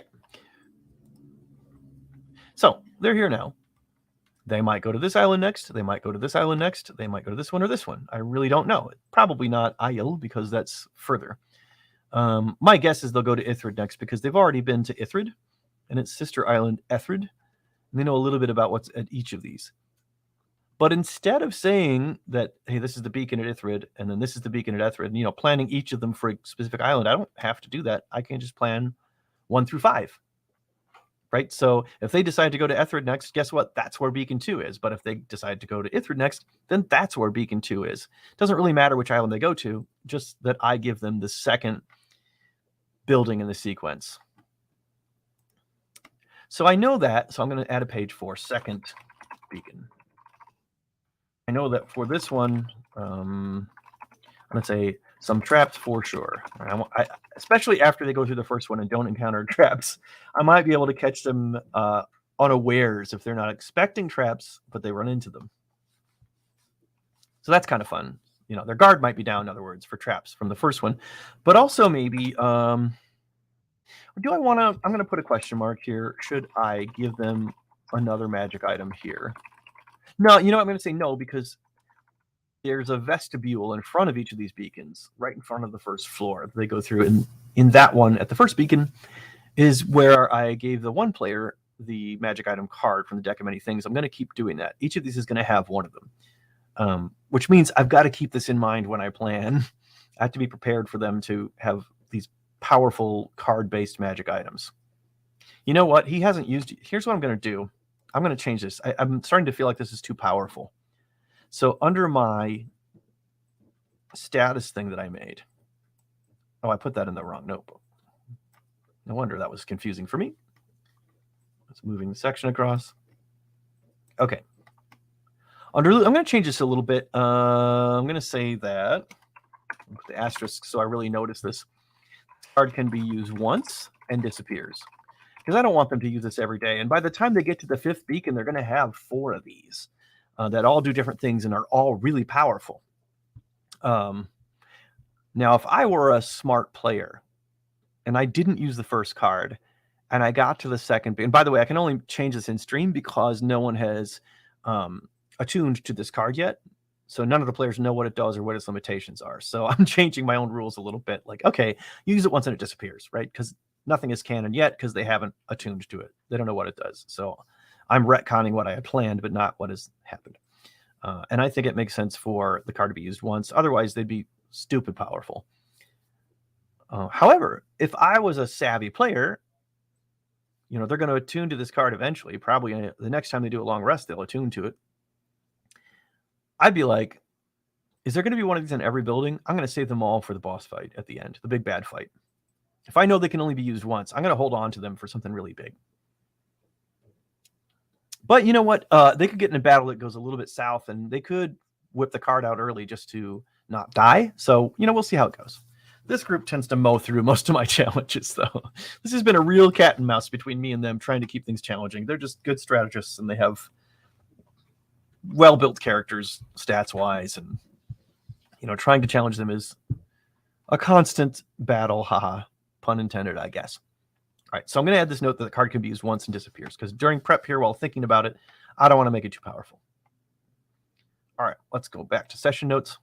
So they're here now. They might go to this island next. They might go to this island next. They might go to this one or this one. I really don't know. Probably not Aiel because that's further. My guess is they'll go to Ithrid next because they've already been to Ithrid and its sister island, Ethrid. And they know a little bit about what's at each of these. But instead of saying that, hey, this is the beacon at Ithrid, and then this is the beacon at Ethrid, and, planning each of them for a specific island, I don't have to do that. I can just plan 1 through 5. Right? So if they decide to go to Ethrid next, guess what? That's where beacon 2 is. But if they decide to go to Ithrid next, then that's where beacon 2 is. It doesn't really matter which island they go to, just that I give them the second building in the sequence. So I know that, so I'm going to add a page for second beacon. I know that for this one, I'm going to say some traps for sure. Especially after they go through the first one and don't encounter traps, I might be able to catch them unawares if they're not expecting traps, but they run into them. So that's kind of fun. Their guard might be down, in other words, for traps from the first one. But also maybe, do I want to, I'm going to put a question mark here. Should I give them another magic item here? No, I'm going to say no, because there's a vestibule in front of each of these beacons, right in front of the first floor they go through. And in that one, at the first beacon, is where I gave the one player the magic item card from the deck of many things. I'm going to keep doing that. Each of these is going to have one of them, which means I've got to keep this in mind when I plan. I have to be prepared for them to have these powerful card-based magic items. You know what? He hasn't used... Here's what I'm going to do. I'm going to change this. I'm starting to feel like this is too powerful. So under my status thing that I made... Oh, I put that in the wrong notebook. No wonder that was confusing for me. Let's moving the section across. Okay. I'm going to change this a little bit. I'm going to say that... Put the asterisk so I really notice this. Card can be used once and disappears, because I don't want them to use this every day. And by the time they get to the 5th beacon, they're going to have 4 of these that all do different things and are all really powerful. Now, if I were a smart player and I didn't use the first card and I got to the second, and by the way, I can only change this in stream because no one has attuned to this card yet. So none of the players know what it does or what its limitations are. So I'm changing my own rules a little bit. Like, okay, you use it once and it disappears, right? Because nothing is canon yet because they haven't attuned to it. They don't know what it does. So I'm retconning what I had planned, but not what has happened. And I think it makes sense for the card to be used once. Otherwise, they'd be stupid powerful. However, if I was a savvy player, you know, they're going to attune to this card eventually. Probably the next time they do a long rest, they'll attune to it. I'd be like, is there going to be one of these in every building? I'm going to save them all for the boss fight at the end, the big bad fight. If I know they can only be used once, I'm going to hold on to them for something really big. But you know what? They could get in a battle that goes a little bit south, and they could whip the card out early just to not die. So, you know, we'll see how it goes. This group tends to mow through most of my challenges, though. This has been a real cat and mouse between me and them trying to keep things challenging. They're just good strategists, and they have well-built characters stats-wise, and, you know, trying to challenge them is a constant battle. Haha, pun intended, I guess. All right, so I'm going to add this note that the card can be used once and disappears, because during prep here, while thinking about it, I don't want to make it too powerful. All right, let's go back to session notes,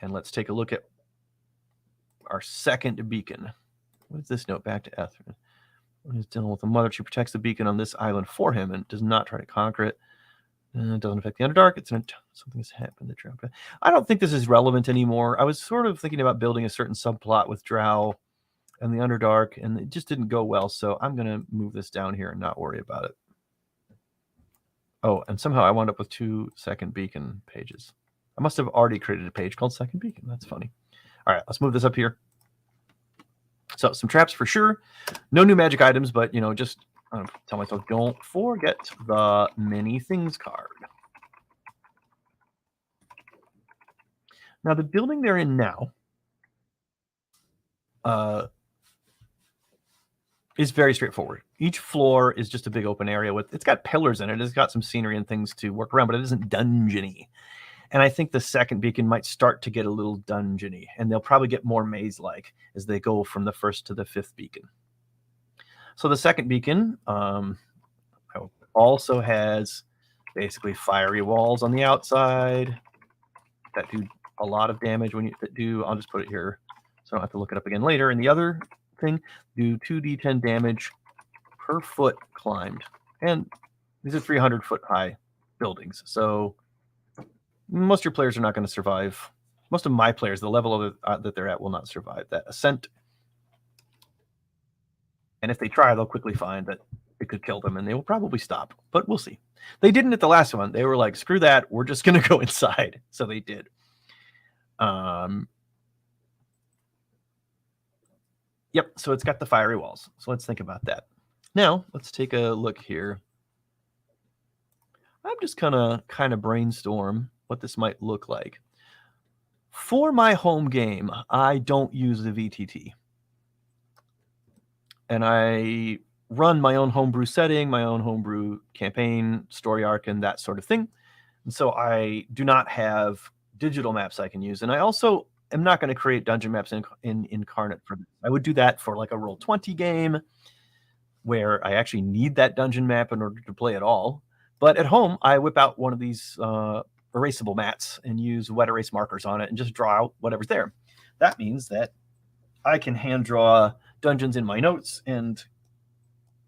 and let's take a look at our second beacon. What is this note? Back to Ethrin. When he's dealing with the mother, she protects the beacon on this island for him and does not try to conquer it. It doesn't affect the Underdark. It's something has happened to Drow. I don't think this is relevant anymore. I was sort of thinking about building a certain subplot with Drow and the Underdark, and it just didn't go well, so I'm going to move this down here and not worry about it. Oh, and somehow I wound up with 2 second beacon pages. I must have already created a page called Second Beacon. That's funny. All right, let's move this up here. So some traps for sure. No new magic items, but, you know, just tell myself, don't forget the many things card. Now, the building they're in now is very straightforward. Each floor is just a big open area with, it's got pillars in it. It's got some scenery and things to work around, but it isn't dungeony. And I think the second beacon might start to get a little dungeony, and they'll probably get more maze-like as they go from the first to the 5th beacon. So the second beacon also has basically fiery walls on the outside that do a lot of damage when you I'll just put it here so I don't have to look it up again later. And the other thing, do 2d10 damage per foot climbed. And these are 300-foot high buildings. So most of your players are not going to survive. Most of my players, the level that they're at, will not survive that ascent. And if they try, they'll quickly find that it could kill them, and they will probably stop. But we'll see. They didn't at the last one. They were like, screw that. We're just going to go inside. So they did. Yep, so it's got the fiery walls. So let's think about that. Now, let's take a look here. I'm just kind of brainstorm what this might look like. For my home game, I don't use the VTT. And I run my own homebrew setting, my own homebrew campaign, story arc, and that sort of thing. And so I do not have digital maps I can use. And I also am not going to create dungeon maps in Incarnate for this. I would do that for like a Roll20 game where I actually need that dungeon map in order to play at all. But at home, I whip out one of these erasable mats and use wet erase markers on it and just draw out whatever's there. That means that I can hand draw dungeons in my notes, and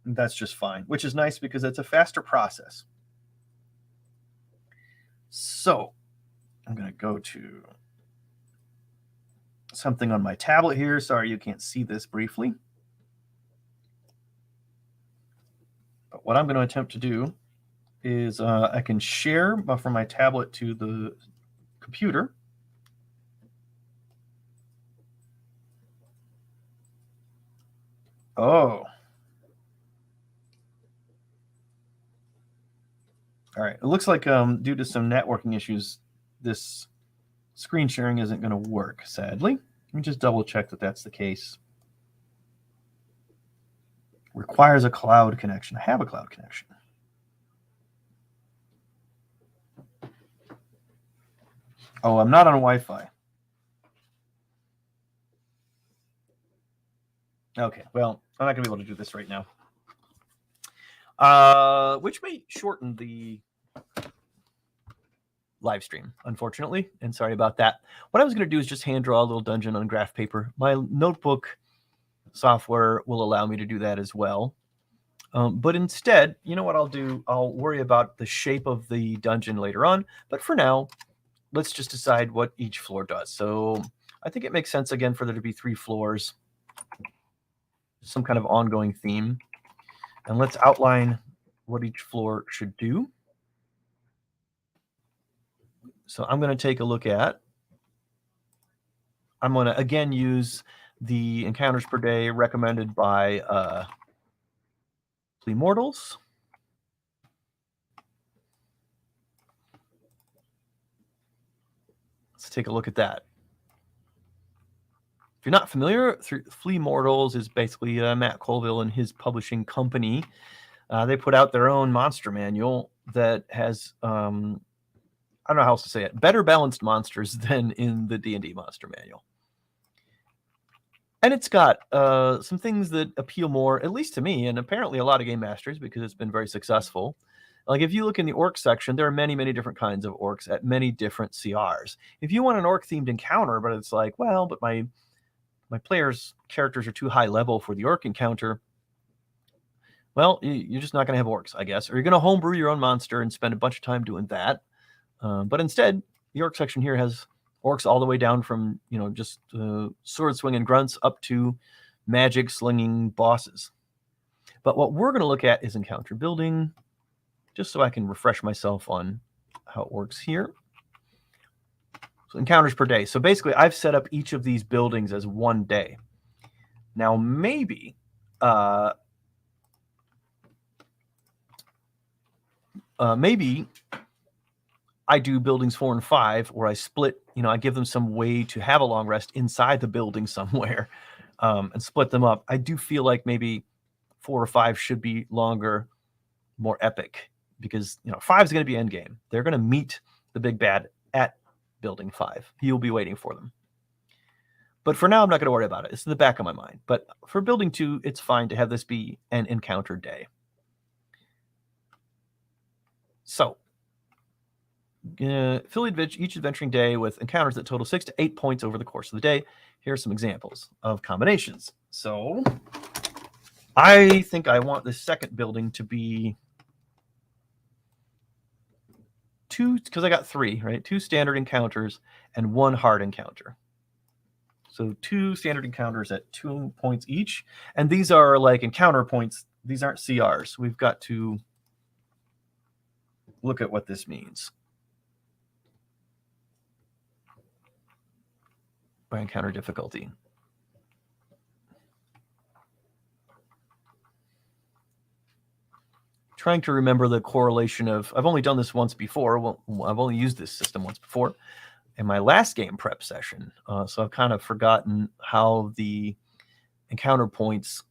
that's just fine, which is nice because it's a faster process. So I'm going to go to something on my tablet here. Sorry, you can't see this briefly. But what I'm going to attempt to do is I can share from my tablet to the computer. Oh. All right. It looks like due to some networking issues, this screen sharing isn't going to work, sadly. Let me just double check that that's the case. Requires a cloud connection. I have a cloud connection. Oh, I'm not on Wi-Fi. Okay, well, I'm not going to be able to do this right now. Which may shorten the live stream, unfortunately, and sorry about that. What I was going to do is just hand draw a little dungeon on graph paper. My notebook software will allow me to do that as well. But instead, you know what I'll do? I'll worry about the shape of the dungeon later on. But for now, let's just decide what each floor does. So I think it makes sense, again, for there to be 3 floors, some kind of ongoing theme. And let's outline what each floor should do. So I'm going to take a look at, I'm going to, again, use the encounters per day recommended by Flea Mortals. Let's take a look at that. If you're not familiar, Flea Mortals is basically Matt Colville and his publishing company. They put out their own monster manual that has, I don't know how else to say it, better balanced monsters than in the D&D monster manual. And it's got some things that appeal more, at least to me, and apparently a lot of game masters, because it's been very successful. Like if you look in the orc section, there are many, many different kinds of orcs at many different CRs. If you want an orc-themed encounter, but it's like, well, but my players' characters are too high level for the orc encounter, well, you're just not going to have orcs, I guess. Or you're going to homebrew your own monster and spend a bunch of time doing that. But instead, the orc section here has orcs all the way down from, just sword swinging grunts up to magic slinging bosses. But what we're going to look at is encounter building, just so I can refresh myself on how it works here. So encounters per day. So basically, I've set up each of these buildings as 1 day. Now, maybe I do buildings 4 and 5, where I split, I give them some way to have a long rest inside the building somewhere, and split them up. I do feel like maybe 4 or 5 should be longer, more epic, because 5 is going to be endgame. They're going to meet the big bad at building 5. He'll be waiting for them. But for now, I'm not going to worry about it. It's in the back of my mind. But for building 2, it's fine to have this be an encounter day. So, fill each adventuring day with encounters that total 6 to 8 points over the course of the day. Here are some examples of combinations. So, I think I want the second building to be 2, because I got 3, right? 2 standard encounters and 1 hard encounter. So 2 standard encounters at 2 points each. And these are like encounter points. These aren't CRs. We've got to look at what this means by encounter difficulty. Trying to remember the correlation of, I've only done this once before. Well, I've only used this system once before in my last game prep session. So I've kind of forgotten how the encounter points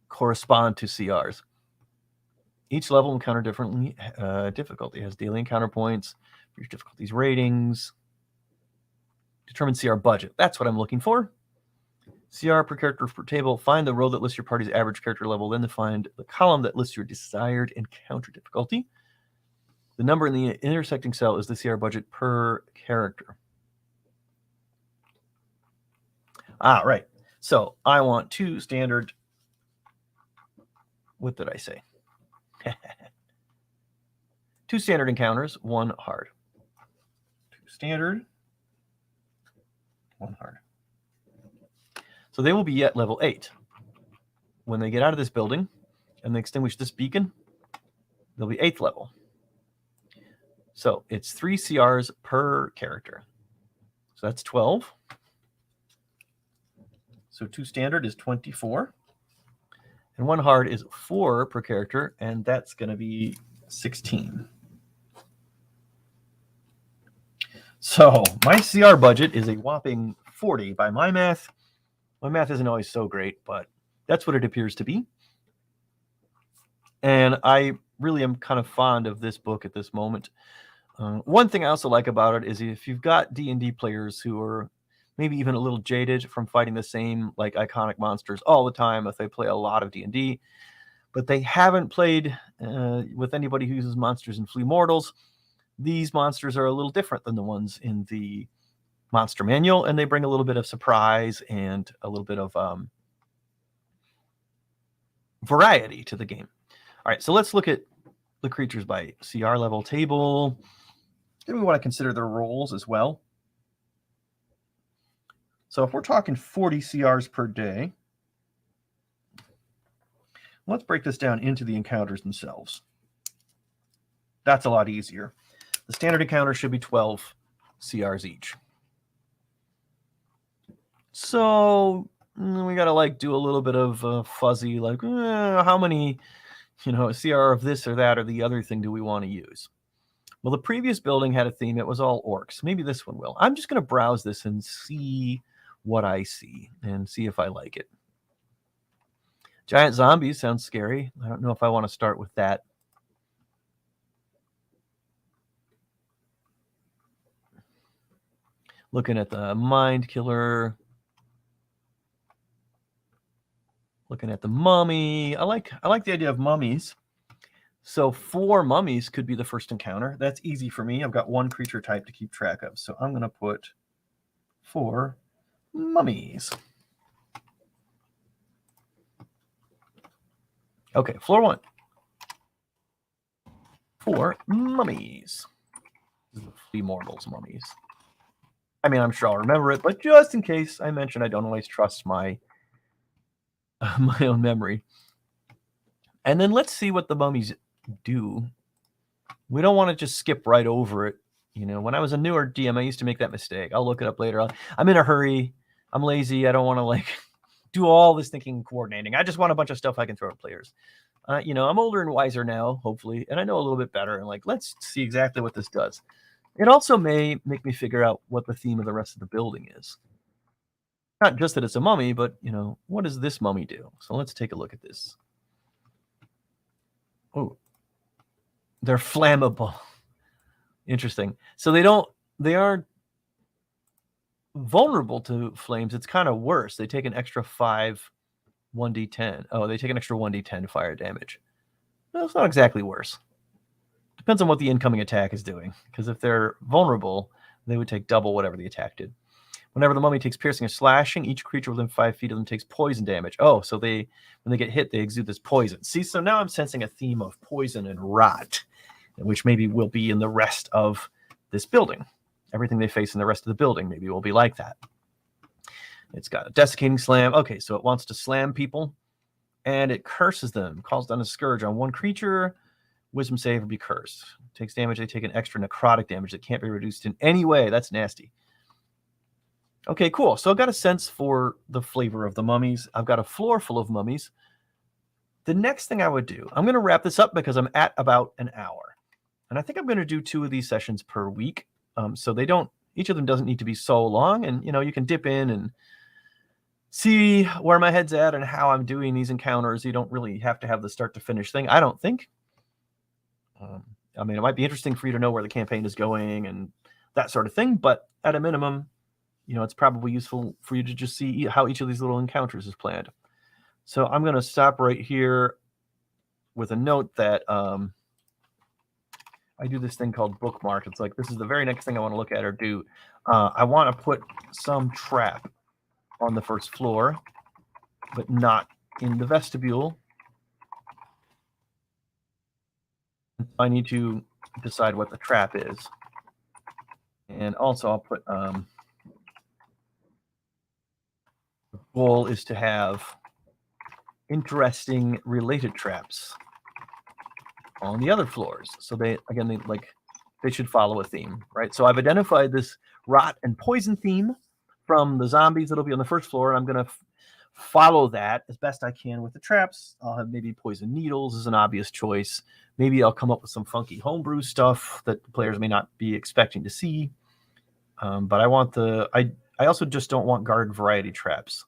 correspond to CRs. Each level encounter differently. Difficulty has daily encounter points, for your difficulties ratings. Determine CR budget. That's what I'm looking for. CR per character per table. Find the row that lists your party's average character level. Then find the column that lists your desired encounter difficulty. The number in the intersecting cell is the CR budget per character. Right. So I want 2 standard. What did I say? 2 standard encounters, 1 hard. 2 standard, 1 hard. So they will be at level 8. When they get out of this building and they extinguish this beacon, they'll be 8th level. So it's 3 CRs per character. So that's 12. So 2 standard is 24. And 1 hard is 4 per character, and that's going to be 16. So my CR budget is a whopping 40 by my math. My math isn't always so great, but that's what it appears to be. And I really am kind of fond of this book at this moment. One thing I also like about it is if you've got D&D players who are maybe even a little jaded from fighting the same like iconic monsters all the time, if they play a lot of D&D, but they haven't played with anybody who uses monsters in Flea Mortals, these monsters are a little different than the ones in the monster manual, and they bring a little bit of surprise and a little bit of variety to the game. All right, so let's look at the creatures by CR level table. Then we want to consider their roles as well. So if we're talking 40 CRs per day, let's break this down into the encounters themselves. That's a lot easier. The standard encounter should be 12 CRs each. So we got to like do a little bit of fuzzy, like how many, CR of this or that or the other thing do we want to use? Well, the previous building had a theme. It was all orcs. Maybe this one will. I'm just going to browse this and see what I see and see if I like it. Giant zombies sounds scary. I don't know if I want to start with that. Looking at the mind killer. Looking at the mummy. I like the idea of mummies. So 4 mummies could be the first encounter. That's easy for me. I've got 1 creature type to keep track of. So I'm going to put 4 mummies. Okay, floor 1. 4 mummies. Flea mortals mummies. I mean, I'm sure I'll remember it, but just in case, I mentioned I don't always trust my my own memory. And then let's see what the mummies do. We don't want to just skip right over it. When I was a newer DM, I used to make that mistake. I'll look it up later. I'm in a hurry. I'm lazy. I don't want to do all this thinking and coordinating. I just want a bunch of stuff I can throw at players. I'm older and wiser now, hopefully, and I know a little bit better. And let's see exactly what this does. It also may make me figure out what the theme of the rest of the building is. Not just that it's a mummy, but what does this mummy do? So let's take a look at this. Oh, they're flammable. Interesting. So they are vulnerable to flames. It's kind of worse. They take an extra 5 1d10. Oh, they take an extra 1d10 fire damage. Well, it's not exactly worse. Depends on what the incoming attack is doing. Because if they're vulnerable, they would take double whatever the attack did. Whenever the mummy takes piercing or slashing, each creature within 5 feet of them takes poison damage. Oh, so when they get hit, they exude this poison. See, so now I'm sensing a theme of poison and rot, which maybe will be in the rest of this building. Everything they face in the rest of the building maybe will be like that. It's got a desiccating slam. Okay, so it wants to slam people, and it curses them. Calls down a scourge on 1 creature. Wisdom save or be cursed. Takes damage. They take an extra necrotic damage that can't be reduced in any way. That's nasty. Okay, cool. So I've got a sense for the flavor of the mummies. I've got a floor full of mummies. The next thing I would do, I'm going to wrap this up because I'm at about an hour. And I think I'm going to do 2 of these sessions per week. So each of them doesn't need to be so long. And, you can dip in and see where my head's at and how I'm doing these encounters. You don't really have to have the start to finish thing, I don't think. It might be interesting for you to know where the campaign is going and that sort of thing. But at a minimum, it's probably useful for you to just see how each of these little encounters is planned. So I'm going to stop right here with a note that I do this thing called bookmark. It's like, this is the very next thing I want to look at or do. I want to put some trap on the first floor, but not in the vestibule. I need to decide what the trap is. And also I'll put... the goal is to have interesting related traps on the other floors. So they should follow a theme, right? So I've identified this rot and poison theme from the zombies that'll be on the first floor, and I'm going to follow that as best I can with the traps. I'll have maybe poison needles as an obvious choice. Maybe I'll come up with some funky homebrew stuff that players may not be expecting to see. But I also just don't want garden variety traps.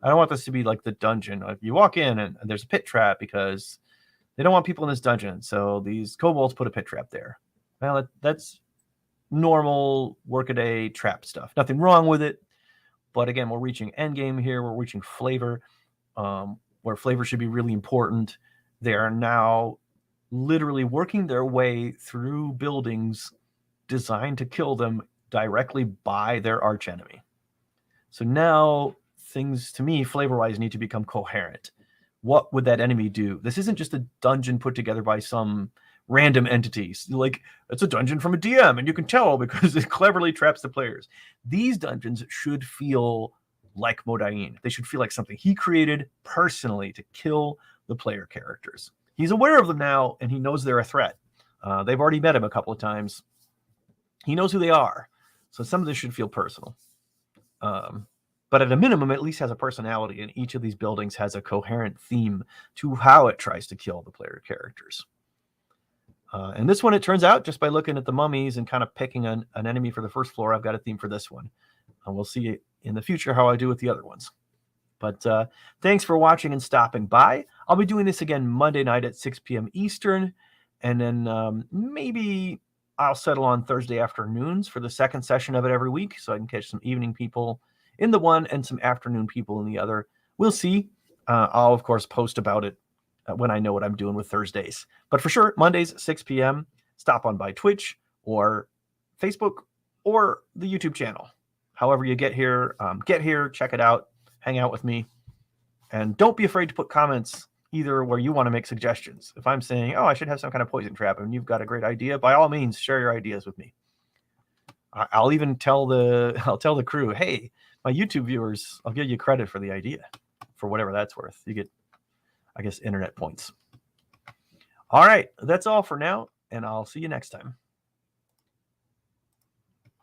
I don't want this to be like the dungeon. Like you walk in and there's a pit trap because they don't want people in this dungeon. So these kobolds put a pit trap there. Well, that's normal workaday trap stuff. Nothing wrong with it. But again, we're reaching endgame here. We're reaching flavor, where flavor should be really important. They are now literally working their way through buildings designed to kill them directly by their archenemy. So now things, to me, flavor-wise, need to become coherent. What would that enemy do? This isn't just a dungeon put together by some random entities. Like, it's a dungeon from a DM, and you can tell because it cleverly traps the players. These dungeons should feel like Modain. They should feel like something he created personally to kill the player characters. He's aware of them now, and he knows they're a threat. They've already met him a couple of times. He knows who they are. So some of this should feel personal. But at a minimum, it at least has a personality, and each of these buildings has a coherent theme to how it tries to kill the player characters. And this one, it turns out, just by looking at the mummies and kind of picking an enemy for the first floor, I've got a theme for this one. And we'll see in the future how I do with the other ones. But thanks for watching and stopping by. I'll be doing this again Monday night at 6 p.m. Eastern. And then maybe I'll settle on Thursday afternoons for the second session of it every week, so I can catch some evening people in the one and some afternoon people in the other. We'll see. I'll, of course, post about it when I know what I'm doing with Thursdays. But for sure, Mondays, 6 p.m., stop on by Twitch or Facebook or the YouTube channel. However you get here, check it out, hang out with me. And don't be afraid to put comments either where you want to make suggestions. If I'm saying, oh, I should have some kind of poison trap, and you've got a great idea, by all means, share your ideas with me. I'll even tell the crew, hey, my YouTube viewers, I'll give you credit for the idea, for whatever that's worth. You get, I guess, internet points. All right, that's all for now, and I'll see you next time.